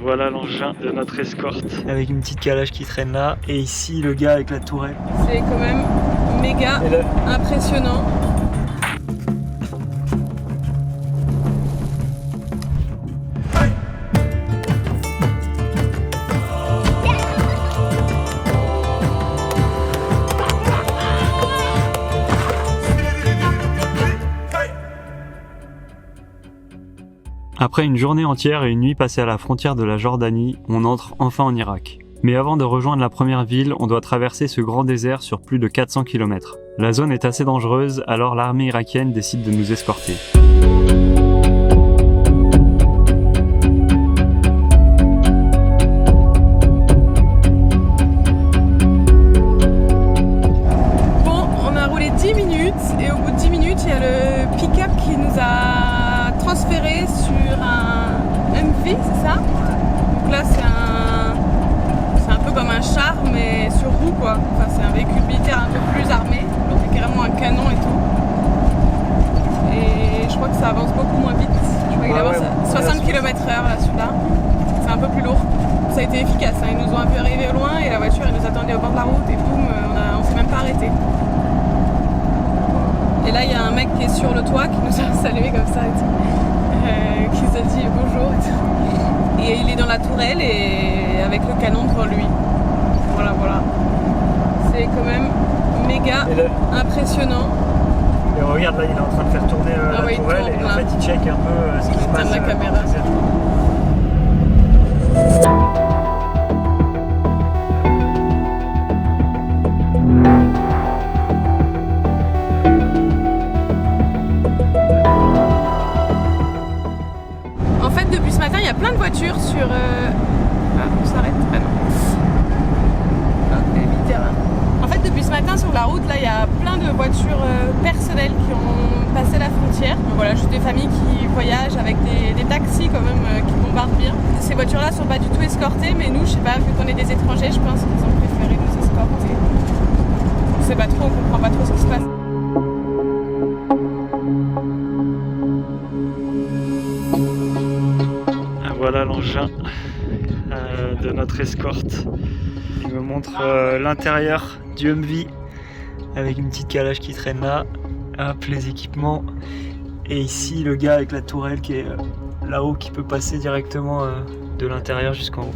Voilà l'engin de notre escorte. Avec une petite calage qui traîne là. Et ici, le gars avec la tourelle. C'est quand même méga impressionnant. Après une journée entière et une nuit passée à la frontière de la Jordanie, on entre enfin en Irak. Mais avant de rejoindre la première ville, on doit traverser ce grand désert sur plus de 400 km. La zone est assez dangereuse, alors l'armée irakienne décide de nous escorter. Bon, on a roulé 10 minutes et au bout de 10 minutes, il y a le pick-up qui nous a transféré sur un MV, c'est ça? Donc là, c'est un peu comme un char, mais sur roue, quoi. Enfin, c'est un véhicule militaire un peu plus armé, donc il y a carrément un canon et tout. Et je crois que ça avance beaucoup moins vite. Je crois qu'il avance à 60 km/h là, celui-là. C'est un peu plus lourd. Ça a été efficace, hein. Ils nous ont un peu arrivé au loin et la voiture, elle nous attendait au bord de la route et boum, on s'est même pas arrêté. Et là, il y a un mec qui est sur le toit qui nous a salué comme ça et tout. Qui nous a dit bonjour et tout. Et il est dans la tourelle et avec le canon devant lui. Voilà. C'est quand même méga impressionnant. Et regarde là, il est en train de faire tourner la tourelle et en fait il check un peu ce qui se passe. La caméra. En fait, depuis ce matin, il y a plein de voitures sur... on s'arrête? Ah non. En fait, depuis ce matin, sur la route, là, il y a plein de voitures personnelles qui ont passé la frontière. Donc, voilà, juste des familles qui voyagent avec des taxis quand même qui bombardent bien. Ces voitures-là sont pas du tout escortées, mais nous, je sais pas, vu qu'on est des étrangers, je pense qu'ils ont préféré nous escorter. On sait pas trop, on comprend pas trop ce qui se passe. Voilà l'engin de notre escorte. Il me montre l'intérieur du Humvee avec une petite calage qui traîne là. Hop, les équipements. Et ici, le gars avec la tourelle qui est là-haut, qui peut passer directement de l'intérieur jusqu'en haut.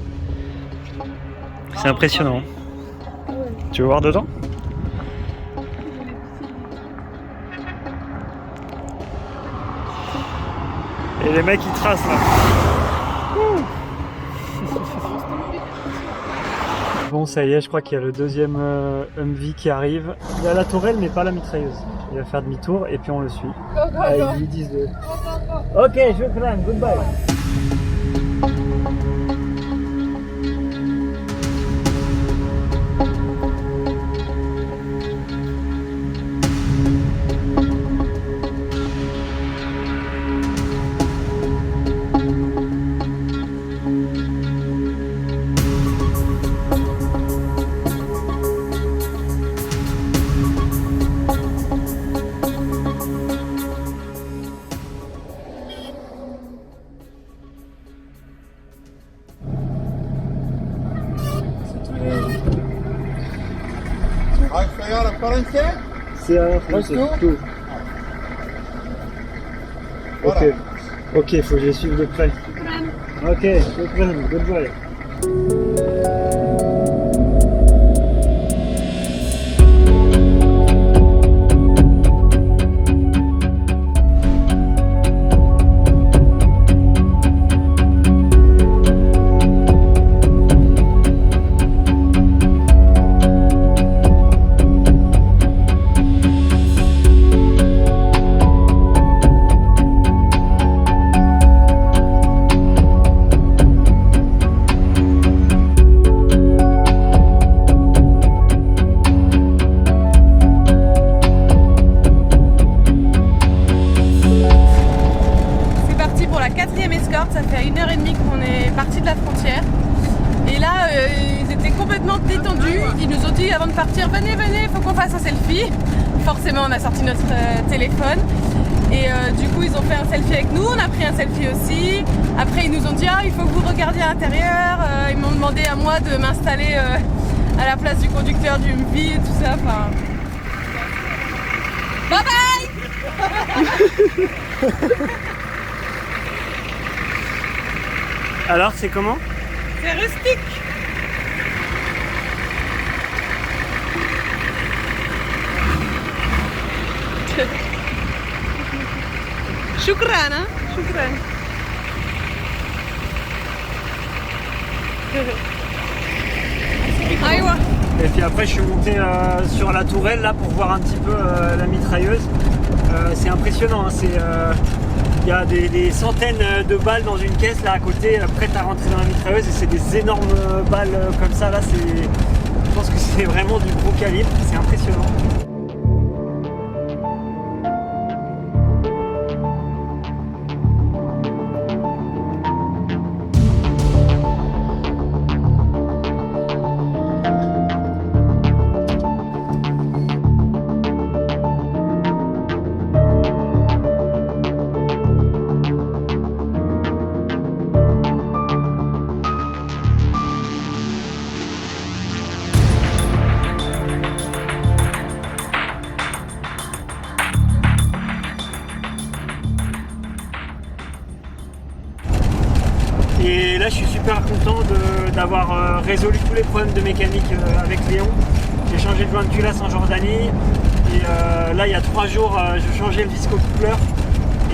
C'est impressionnant. Tu veux voir dedans? Et les mecs ils tracent là. Bon, ça y est, je crois qu'il y a le deuxième Humvee qui arrive. Il y a la tourelle mais pas la mitrailleuse. Il va faire demi-tour et puis on le suit. Ils lui disent de... Ok, je vais prendre, goodbye. C'est français. Tout. Ok, faut que je les suive de près. Ok, goodbye. Ça fait 1h30 qu'on est parti de la frontière. Et là, ils étaient complètement détendus. Ils nous ont dit avant de partir, venez, faut qu'on fasse un selfie. forcément on a sorti notre téléphone. Et du coup ils ont fait un selfie avec nous, on a pris un selfie aussi. Après ils nous ont dit ah il faut que vous regardiez à l'intérieur. Ils m'ont demandé à moi de m'installer à la place du conducteur du Humvee et tout ça. Enfin... Bye bye. Alors c'est comment? C'est rustique. Shukran, hein? Shukran. Aïwa. Et puis après je suis monté sur la tourelle là pour voir un petit peu la mitrailleuse. C'est impressionnant, hein, il y a des centaines de balles dans une caisse là à côté, prêtes à rentrer dans la mitrailleuse, et c'est des énormes balles comme ça là, je pense que c'est vraiment du gros calibre, c'est impressionnant. Et là je suis super content d'avoir résolu tous les problèmes de mécanique avec Léon. J'ai changé de joint de culasse en Jordanie et là il y a 3 jours je changeais le visco-coupleur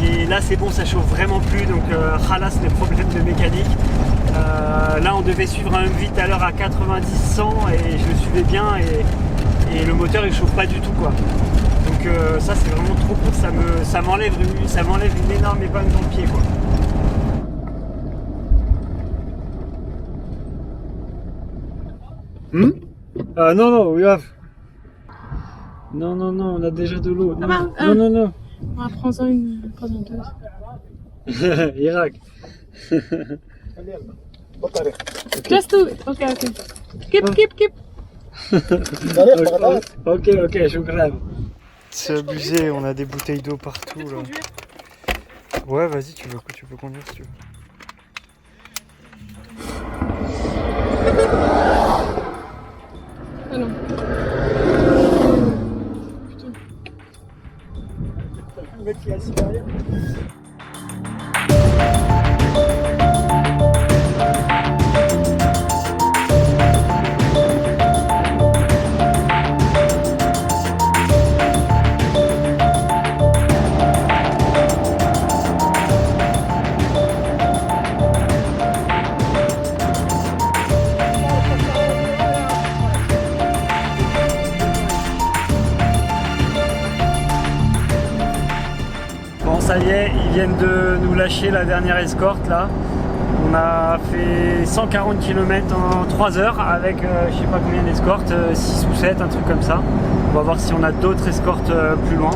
et là c'est bon, ça chauffe vraiment plus, donc ralasse les problèmes de mécanique. Là on devait suivre un Humvee tout à l'heure à 90-100 et je le suivais bien et le moteur il chauffe pas du tout quoi. Donc ça c'est vraiment trop cool, ça m'enlève une énorme épingle dans le pied quoi. Non, non, we have. Non, non, non, on a déjà de l'eau. Non, non, non, non. Prends-en une, prends-en deux. Irak. Just do it. Ok, ok. Keep. Ok, shukran. C'est abusé, on a des bouteilles d'eau partout là. Ouais, vas-y, tu peux conduire si tu veux. Ah non. Putain. Le mec qui est assis derrière. Ça y est, ils viennent de nous lâcher la dernière escorte là. On a fait 140 km en 3 heures avec je sais pas combien d'escortes, 6 ou 7, un truc comme ça. On va voir si on a d'autres escortes plus loin.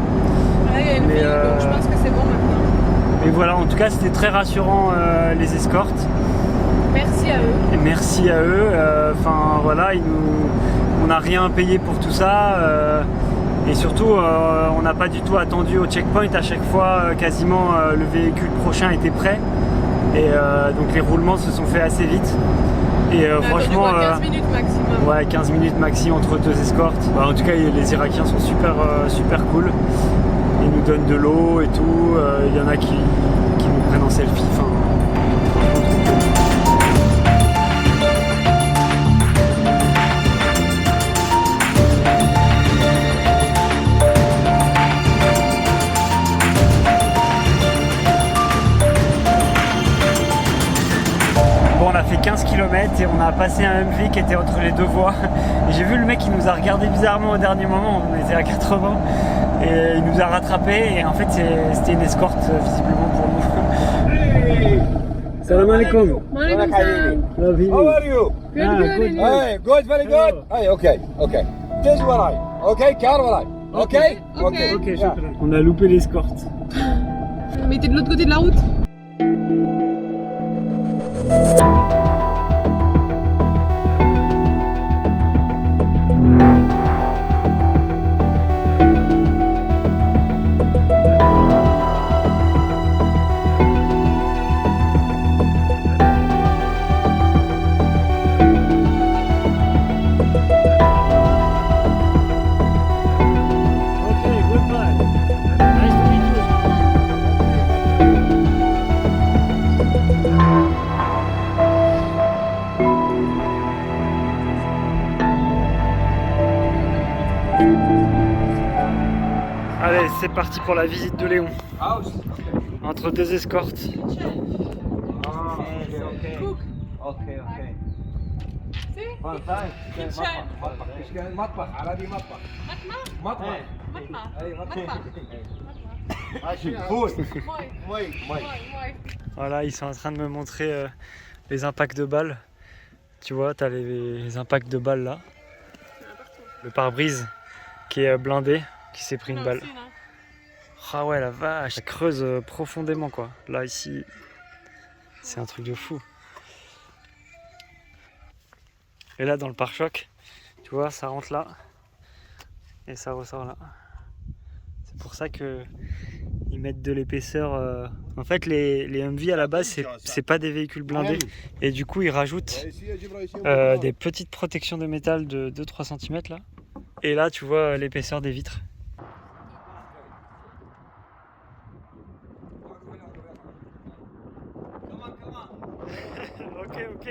Ouais, il y a une file, donc je pense que c'est bon maintenant. Mais voilà, en tout cas c'était très rassurant les escortes. Merci à eux. Et merci à eux. Enfin voilà, on n'a rien payé pour tout ça. Et surtout, on n'a pas du tout attendu au checkpoint. À chaque fois, quasiment, le véhicule prochain était prêt. Et donc les roulements se sont faits assez vite. Et franchement, 15 minutes maximum. Ouais, 15 minutes maxi entre 2 escortes. Bah, en tout cas, les Irakiens sont super cool. Ils nous donnent de l'eau et tout. Il y en a qui nous prennent en selfie. Enfin, on a fait 15 km et on a passé un Humvee qui était entre les deux voies. Et j'ai vu le mec qui nous a regardé bizarrement au dernier moment, on était à 80 et il nous a rattrapé et en fait c'était une escorte visiblement pour nous. Hey. Salam alaikum. Maalaikum salam. How are you? Good. Hey, good, very good. Hey, okay. This one okay, car one okay? Okay. Shukran. On a loupé l'escorte. Mais t'es de l'autre côté de la route. Allez, c'est parti pour la visite de Léon. House. Entre deux escortes. اوكي فاهم مطبخ عربي مطبخ Voilà, ils sont en train de me montrer les impacts de balles. Tu vois, t'as les impacts de balles là. Le pare-brise qui est blindé, qui s'est pris une balle. Ah ouais, la vache, ça creuse profondément quoi. Là, ici, c'est un truc de fou. Et là, dans le pare-choc, tu vois, ça rentre là et ça ressort là. C'est pour ça que ils mettent de l'épaisseur. En fait, les Humvee à la base, c'est pas des véhicules blindés. Et du coup, ils rajoutent des petites protections de métal de 2-3 cm là. Et là, tu vois l'épaisseur des vitres. Ok.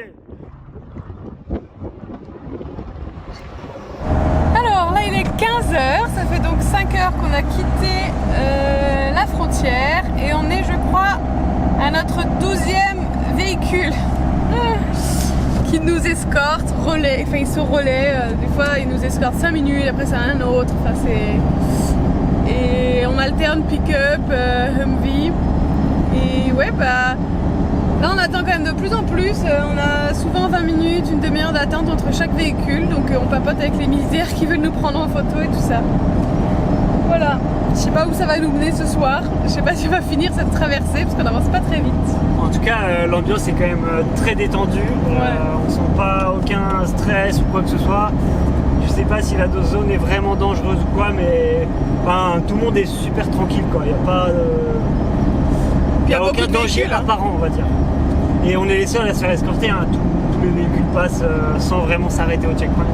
Alors là il est 15h, ça fait donc 5 heures qu'on a quitté la frontière et on est je crois à notre 12e véhicule qui nous escorte, relais, enfin ils se relaient, des fois ils nous escortent 5 minutes, après c'est un autre, enfin c'est... Et on alterne pick-up, Humvee et ouais bah... Là on attend quand même de plus en plus, on a souvent 20 minutes, une demi-heure d'attente entre chaque véhicule, donc on papote avec les militaires qui veulent nous prendre en photo et tout ça. Voilà, je sais pas où ça va nous mener ce soir, je sais pas si on va finir cette traversée parce qu'on avance pas très vite. En tout cas, l'ambiance est quand même très détendue, on sent pas aucun stress ou quoi que ce soit. Je sais pas si la zone est vraiment dangereuse ou quoi, mais enfin, tout le monde est super tranquille quoi, il n'y a pas... Il n'y a aucun danger apparent, on va dire. Et on est les seuls à se faire escorter, hein. Tous les véhicules passent sans vraiment s'arrêter au checkpoint.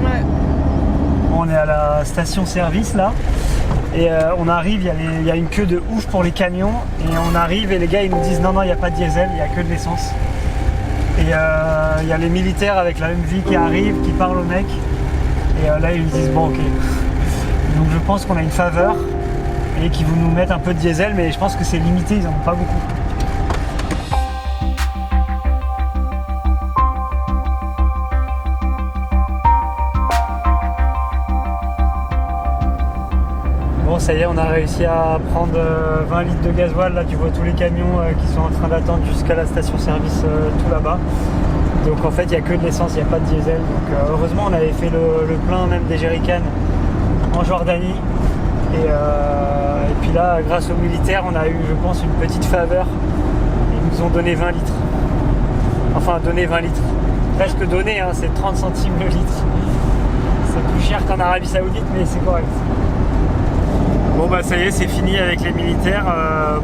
Ouais. On est à la station-service là, et on arrive, il y a une queue de ouf pour les camions, et on arrive et les gars ils nous disent non, il n'y a pas de diesel, il n'y a que de l'essence. Et il y a les militaires avec la Humvee qui arrivent, qui parlent aux mecs, et là ils nous disent bon ok. Donc je pense qu'on a une faveur. Et qui vont nous mettre un peu de diesel, mais je pense que c'est limité, ils en ont pas beaucoup. Bon, ça y est, on a réussi à prendre 20 litres de gasoil. Là, tu vois tous les camions qui sont en train d'attendre jusqu'à la station-service tout là-bas. Donc en fait, il n'y a que de l'essence, il n'y a pas de diesel. Donc heureusement, on avait fait le plein même des jerrycans en Jordanie. Et puis là, grâce aux militaires, on a eu, je pense, une petite faveur. Ils nous ont donné 20 litres. Enfin, donné 20 litres. Presque donné, hein, c'est 30 centimes le litre. C'est plus cher qu'en Arabie Saoudite, mais c'est correct. Bon bah ça y est, c'est fini avec les militaires.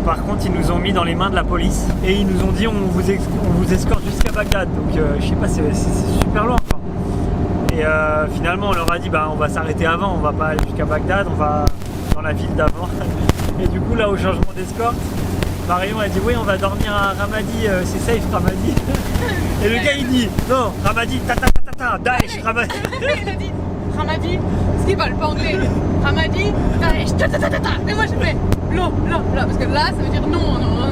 Par contre, ils nous ont mis dans les mains de la police. Et ils nous ont dit, on vous escorte jusqu'à Bagdad. Donc je sais pas, c'est super loin. Quoi. Et finalement, on leur a dit, bah on va s'arrêter avant. On va pas aller jusqu'à Bagdad, on va... dans la ville d'avant. Et du coup là au changement d'escorte, Marion a dit oui on va dormir à Ramadi, c'est safe Ramadi. Et le gars il dit non Ramadi Daesh Ramadi. Il a dit Ramadi, parce qu'ils parlent pas anglais. Ramadi, Daesh, et moi j'ai fait là, parce que là ça veut dire non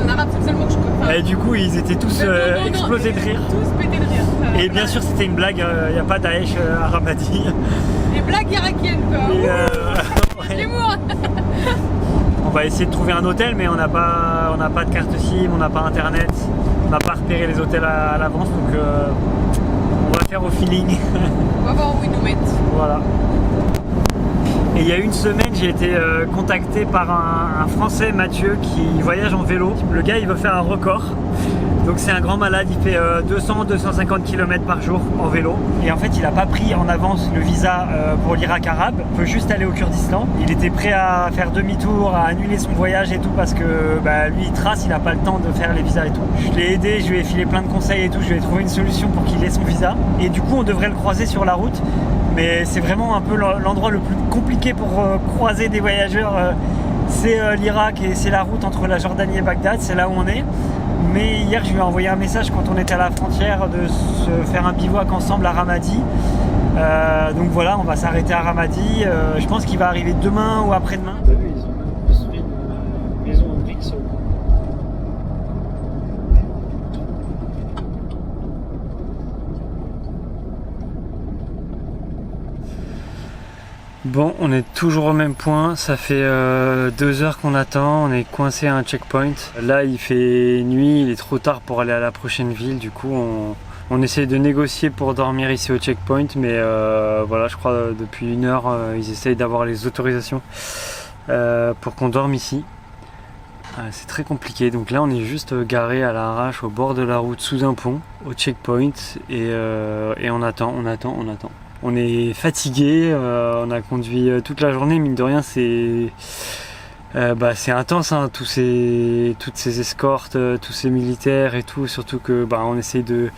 en arabe, c'est le seul mot que je comprends. Et du coup ils étaient tous explosés de rire. Tous pétés de rire. Et bien sûr c'était une blague, il n'y a pas Daesh à Ramadi. Les blagues irakiennes quoi. L'humour. On va essayer de trouver un hôtel, mais on n'a pas de carte SIM, on n'a pas internet, on n'a pas repéré les hôtels à l'avance, donc on va faire au feeling. On va voir où ils nous mettent. Voilà. Et il y a une semaine, j'ai été contacté par un Français, Mathieu, qui voyage en vélo. Le gars, il veut faire un record. Donc c'est un grand malade, il fait 200-250 km par jour en vélo. Et en fait, il n'a pas pris en avance le visa pour l'Irak arabe. Il peut juste aller au Kurdistan. Il était prêt à faire demi-tour, à annuler son voyage et tout parce que lui, il trace, il n'a pas le temps de faire les visas et tout. Je l'ai aidé, je lui ai filé plein de conseils et tout. Je lui ai trouvé une solution pour qu'il ait son visa. Et du coup, on devrait le croiser sur la route. Mais c'est vraiment un peu l'endroit le plus compliqué pour croiser des voyageurs. C'est l'Irak et c'est la route entre la Jordanie et Bagdad. C'est là où on est. Mais hier je lui ai envoyé un message quand on était à la frontière de se faire un bivouac ensemble à Ramadi Donc voilà, on va s'arrêter à Ramadi. Je pense qu'il va arriver demain ou après-demain. T'as vu, ils ont construit une maison en briques sur le coup. Bon, on est toujours au même point, ça fait 2 heures qu'on attend, on est coincé à un checkpoint. Là il fait nuit, il est trop tard pour aller à la prochaine ville, du coup on essaye de négocier pour dormir ici au checkpoint, mais voilà, je crois depuis 1 heure ils essayent d'avoir les autorisations pour qu'on dorme ici. C'est très compliqué, donc là on est juste garé à l'arrache au bord de la route sous un pont, au checkpoint, et on attend. On est fatigué, on a conduit toute la journée, mine de rien c'est intense, hein, toutes ces escortes, tous ces militaires et tout, surtout que on essaye de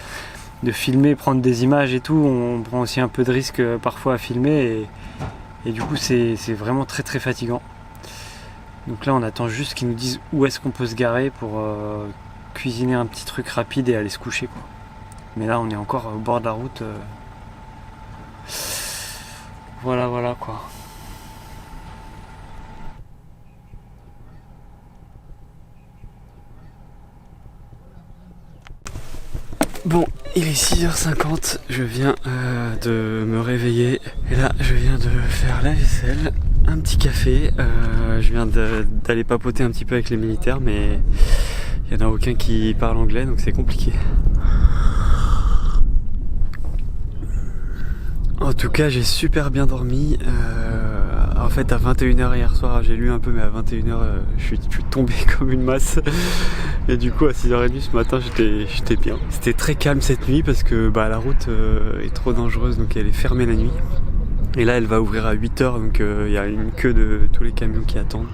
filmer, prendre des images et tout, on prend aussi un peu de risque parfois à filmer et du coup c'est vraiment très très fatigant. Donc là on attend juste qu'ils nous disent où est-ce qu'on peut se garer pour cuisiner un petit truc rapide et aller se coucher, quoi. Mais là on est encore au bord de la route. Voilà quoi. Bon, il est 6h50, je viens de me réveiller et là je viens de faire la vaisselle, un petit café, je viens d'aller papoter un petit peu avec les militaires, mais il n'y en a aucun qui parle anglais donc c'est compliqué. En tout cas j'ai super bien dormi, en fait à 21h hier soir j'ai lu un peu, mais à 21h je suis tombé comme une masse et du coup à 6h30 ce matin j'étais bien. C'était très calme cette nuit parce que la route est trop dangereuse, donc elle est fermée la nuit et là elle va ouvrir à 8h, donc il y a une queue de tous les camions qui attendent.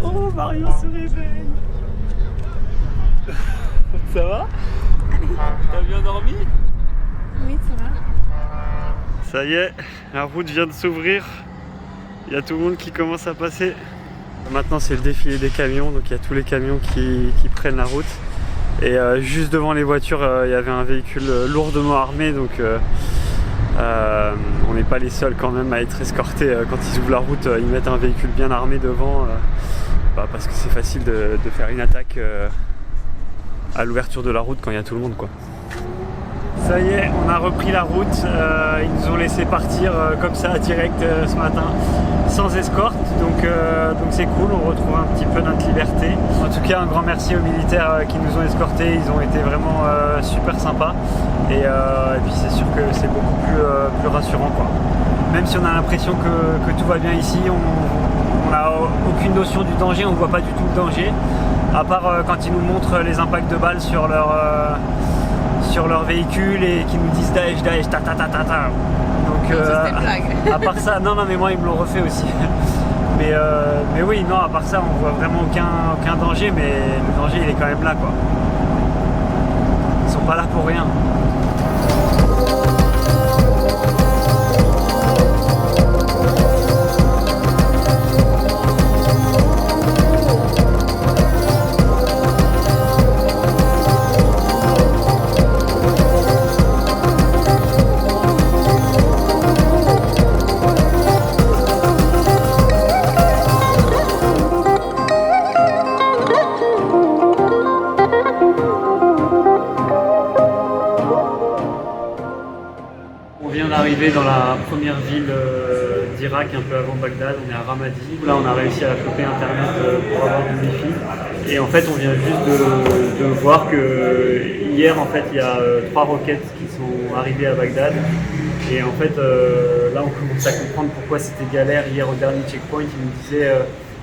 Oh, Marion se réveille. Ça va? T'as bien dormi? Oui, ça va. Ça y est, la route vient de s'ouvrir. Il y a tout le monde qui commence à passer. Maintenant c'est le défilé des camions, donc il y a tous les camions qui prennent la route. Et juste devant les voitures, il y avait un véhicule lourdement armé, donc on n'est pas les seuls quand même à être escortés. Quand ils ouvrent la route, ils mettent un véhicule bien armé devant, parce que c'est facile de faire une attaque à l'ouverture de la route quand il y a tout le monde, quoi. Ça y est, on a repris la route, ils nous ont laissé partir comme ça direct ce matin, sans escorte, donc c'est cool, on retrouve un petit peu notre liberté. En tout cas un grand merci aux militaires qui nous ont escortés, ils ont été vraiment super sympas et puis c'est sûr que c'est beaucoup plus rassurant, quoi. Même si on a l'impression que tout va bien ici, on n'a aucune notion du danger, on ne voit pas du tout le danger, à part quand ils nous montrent les impacts de balles sur leur véhicule et qui nous disent Daesh, ta ta ta ta ta. Donc à part ça, non mais moi ils me l'ont refait aussi. mais oui, non, à part ça on voit vraiment aucun danger, mais le danger il est quand même là, quoi. Ils sont pas là pour rien. Dans la première ville d'Irak, un peu avant Bagdad, on est à Ramadi. Là on a réussi à choper internet pour avoir du wifi. Et en fait on vient juste de voir que hier en fait il y a 3 roquettes qui sont arrivées à Bagdad. Et en fait là on commence à comprendre pourquoi c'était galère hier au dernier checkpoint. Ils nous disaient,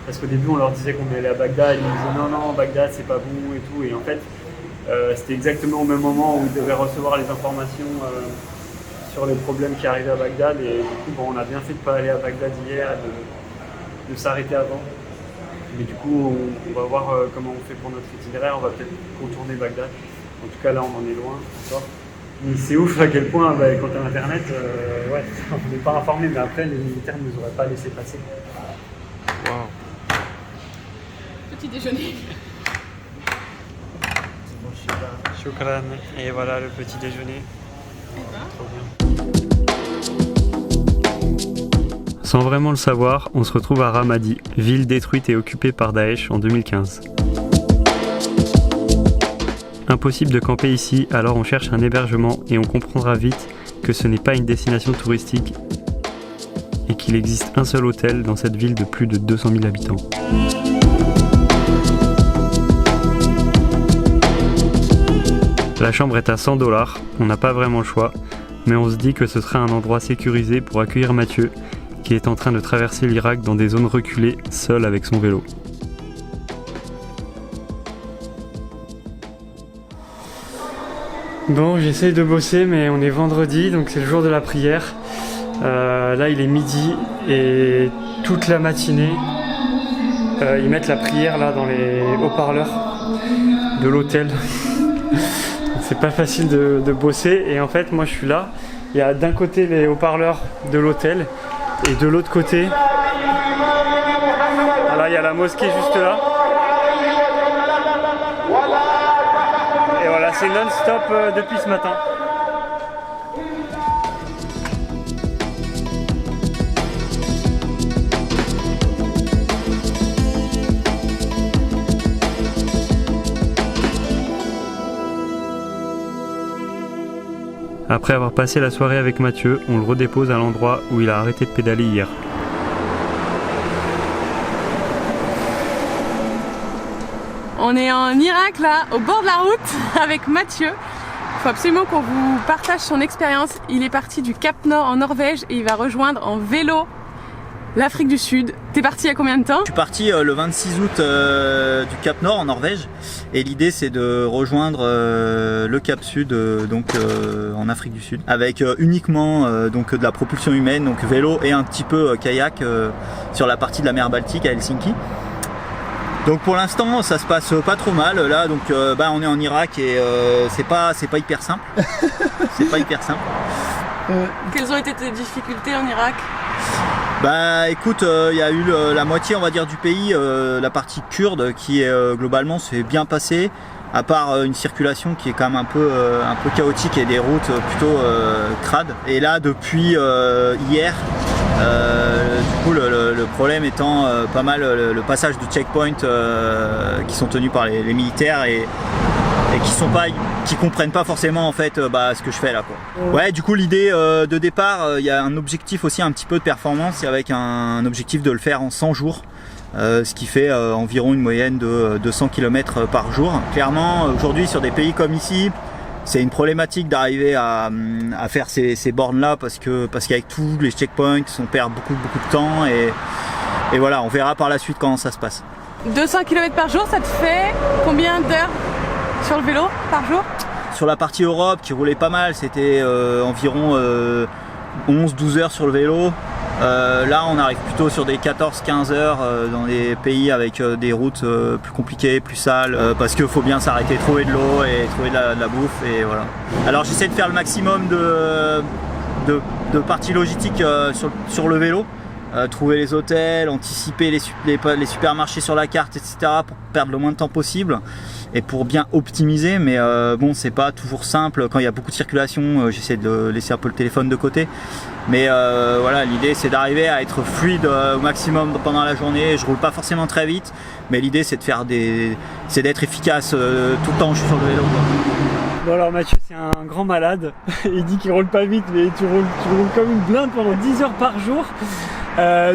parce qu'au début on leur disait qu'on allait à Bagdad, ils nous disaient non Bagdad c'est pas bon et tout. Et en fait c'était exactement au même moment où ils devaient recevoir les informations sur les problèmes qui arrivaient à Bagdad, et du coup on a bien fait de ne pas aller à Bagdad hier, de s'arrêter avant. Mais du coup on va voir comment on fait pour notre itinéraire, on va peut-être contourner Bagdad. En tout cas là on en est loin encore. Mais c'est ouf à quel point quand tu as internet, on n'est pas informé, mais après les militaires ne nous auraient pas laissé passer. Wow. Petit déjeuner. Shukran. Et voilà le petit déjeuner. Trop bien. Sans vraiment le savoir, on se retrouve à Ramadi, ville détruite et occupée par Daesh en 2015. Impossible de camper ici, alors on cherche un hébergement et on comprendra vite que ce n'est pas une destination touristique et qu'il existe un seul hôtel dans cette ville de plus de 200 000 habitants. La chambre est à 100 $, on n'a pas vraiment le choix, mais on se dit que ce serait un endroit sécurisé pour accueillir Mathieu, qui est en train de traverser l'Irak dans des zones reculées, seul avec son vélo. Bon, j'essaye de bosser, mais on est vendredi, donc c'est le jour de la prière. Là, il est midi et toute la matinée, ils mettent la prière là dans les haut-parleurs de l'hôtel. C'est pas facile de bosser et en fait, moi je suis là. Il y a d'un côté les haut-parleurs de l'hôtel et de l'autre côté, là il y a la mosquée juste là. Et voilà, c'est non-stop depuis ce matin. Après avoir passé la soirée avec Mathieu, on le redépose à l'endroit où il a arrêté de pédaler hier. On est en Irak là, au bord de la route avec Mathieu. Il faut absolument qu'on vous partage son expérience. Il est parti du Cap Nord en Norvège et il va rejoindre en vélo l'Afrique du Sud. T'es parti il y a combien de temps? Je suis parti le 26 août du Cap Nord en Norvège et l'idée c'est de rejoindre le Cap Sud en Afrique du Sud avec uniquement de la propulsion humaine, donc vélo et un petit peu kayak sur la partie de la mer Baltique à Helsinki. Donc pour l'instant ça se passe pas trop mal là, donc on est en Irak et c'est pas hyper simple. C'est pas hyper simple. Quelles ont été tes difficultés en Irak? Bah écoute, il y a eu la moitié on va dire du pays, la partie kurde qui est globalement s'est bien passée, à part une circulation qui est quand même un peu chaotique et des routes plutôt crades. Et là depuis hier, du coup le problème étant pas mal le passage de checkpoint qui sont tenus par les militaires et qui comprennent pas forcément en fait ce que je fais là quoi. Ouais, du coup l'idée de départ, il y a un objectif aussi un petit peu de performance avec un objectif de le faire en 100 jours. Ce qui fait environ une moyenne de 200 km par jour. Clairement aujourd'hui sur des pays comme ici, c'est une problématique d'arriver à faire ces bornes là parce qu'avec tous les checkpoints on perd beaucoup de temps et voilà, on verra par la suite comment ça se passe. 200 km par jour, ça te fait combien d'heures sur le vélo par jour? Sur la partie Europe qui roulait pas mal, c'était environ 11-12 heures sur le vélo. Là on arrive plutôt sur des 14-15 heures dans des pays avec des routes plus compliquées, plus sales, parce qu'il faut bien s'arrêter, trouver de l'eau et trouver de la bouffe et voilà. Alors j'essaie de faire le maximum de parties logistiques sur le vélo. Trouver les hôtels, anticiper les supermarchés sur la carte, etc. pour perdre le moins de temps possible et pour bien optimiser, mais bon c'est pas toujours simple quand il y a beaucoup de circulation, j'essaie de laisser un peu le téléphone de côté, mais voilà, l'idée c'est d'arriver à être fluide au maximum pendant la journée. Je roule pas forcément très vite, mais l'idée c'est d'être efficace tout le temps où je suis sur le vélo quoi. Bon alors Mathieu c'est un grand malade, il dit qu'il roule pas vite mais tu roules comme une blinde pendant 10 heures par jour.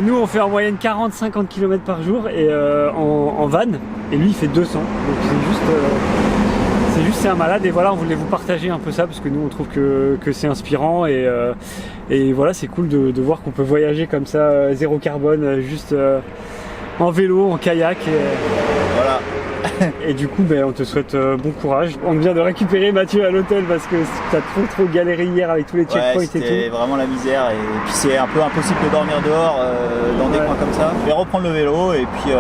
Nous on fait en moyenne 40-50 km par jour et en van, et lui il fait 200, donc c'est un malade. Et voilà, on voulait vous partager un peu ça parce que nous on trouve que c'est inspirant et voilà, c'est cool de voir qu'on peut voyager comme ça, zéro carbone, juste en vélo, en kayak Voilà. Et du coup on te souhaite bon courage. On vient de récupérer Mathieu à l'hôtel parce que t'as trop galéré hier avec tous les checkpoints et tout. C'était vraiment la misère et puis c'est un peu impossible de dormir dehors dans des coins comme ça. Je vais reprendre le vélo et puis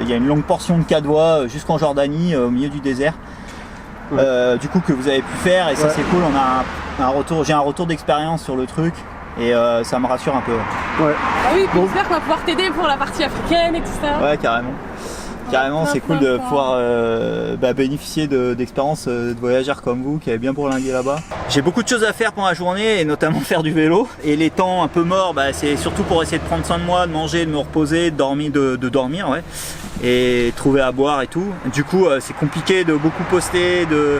il y a une longue portion de Kadoua jusqu'en Jordanie au milieu du désert. Du coup que vous avez pu faire et ça c'est cool, on a un retour, j'ai un retour d'expérience sur le truc et ça me rassure un peu. Ouais. Ah oui, j'espère qu'on va pouvoir t'aider pour la partie africaine et tout ça. Ouais, carrément. Carrément, plein, c'est cool plein, de plein. pouvoir bénéficier d'expériences de voyageurs comme vous qui avez bien bourlingué là-bas. J'ai beaucoup de choses à faire pendant la journée et notamment faire du vélo. Et les temps un peu morts, c'est surtout pour essayer de prendre soin de moi, de manger, de me reposer, de dormir, ouais. Et trouver à boire et tout. Du coup, c'est compliqué de beaucoup poster, de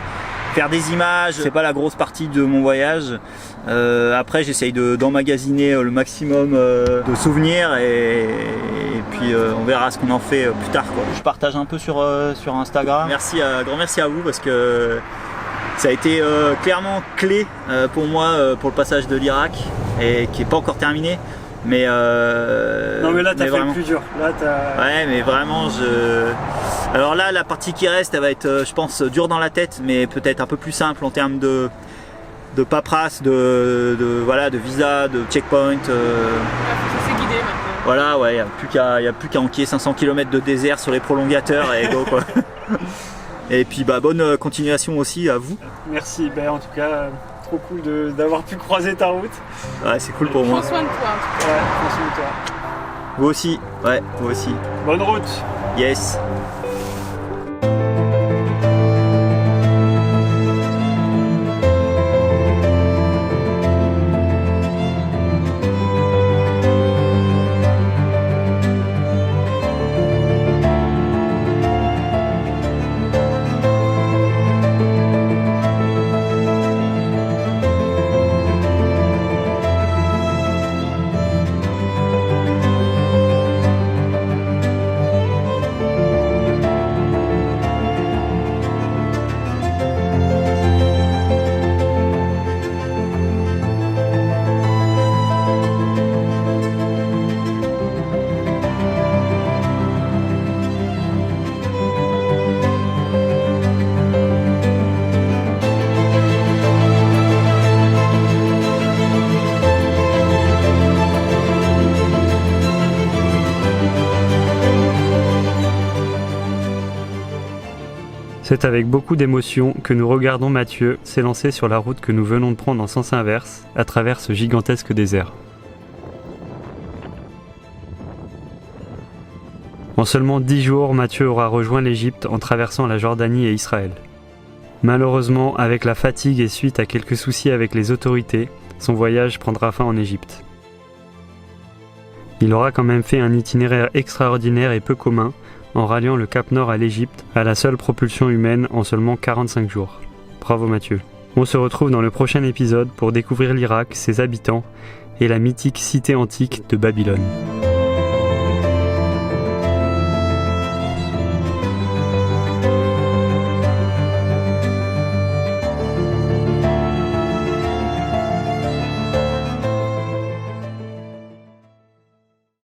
faire des images. C'est pas la grosse partie de mon voyage. Après, j'essaye d'emmagasiner le maximum de souvenirs et puis on verra ce qu'on en fait plus tard, quoi. Je partage un peu sur Instagram. Grand merci à vous parce que ça a été clairement clé pour moi pour le passage de l'Irak et qui est pas encore terminé. Mais Non mais là t'as fait le plus dur. Là, ouais, mais vraiment alors là la partie qui reste elle va être je pense dure dans la tête mais peut-être un peu plus simple en termes de paperasse, de visa, de checkpoint. Ça s'est guidé maintenant. Voilà, ouais, il n'y a plus qu'à enquiller 500 km de désert sur les prolongateurs et go quoi. Et puis bonne continuation aussi à vous. Merci, en tout cas trop cool d'avoir pu croiser ta route. Ouais, c'est cool pour moi. Prends soin de toi en tout cas. Ouais, prends soin de toi. Vous aussi, ouais, vous aussi. Bonne route. Yes. C'est avec beaucoup d'émotion que nous regardons Mathieu s'élancer sur la route que nous venons de prendre en sens inverse, à travers ce gigantesque désert. En seulement 10 jours, Mathieu aura rejoint l'Égypte en traversant la Jordanie et Israël. Malheureusement, avec la fatigue et suite à quelques soucis avec les autorités, son voyage prendra fin en Égypte. Il aura quand même fait un itinéraire extraordinaire et peu commun, en ralliant le Cap Nord à l'Égypte, à la seule propulsion humaine en seulement 45 jours. Bravo Mathieu. On se retrouve dans le prochain épisode pour découvrir l'Irak, ses habitants et la mythique cité antique de Babylone.